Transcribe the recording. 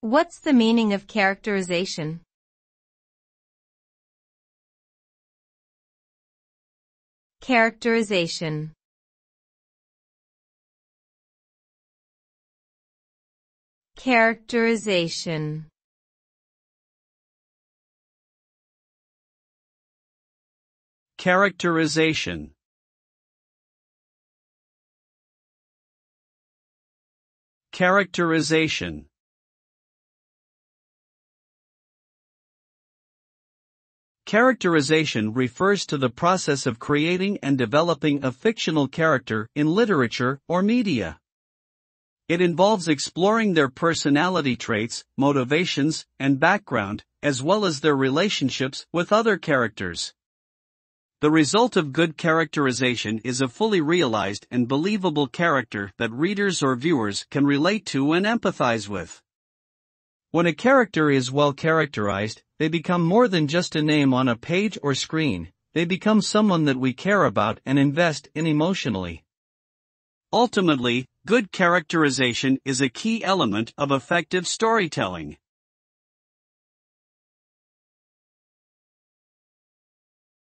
What's the meaning of characterization? Characterization. Characterization. Characterization. Characterization. Characterization refers to the process of creating and developing a fictional character in literature or media. It involves exploring their personality traits, motivations, and background, as well as their relationships with other characters. The result of good characterization is a fully realized and believable character that readers or viewers can relate to and empathize with. When a character is well characterized, they become more than just a name on a page or screen. They become someone that we care about and invest in emotionally. Ultimately, good characterization is a key element of effective storytelling.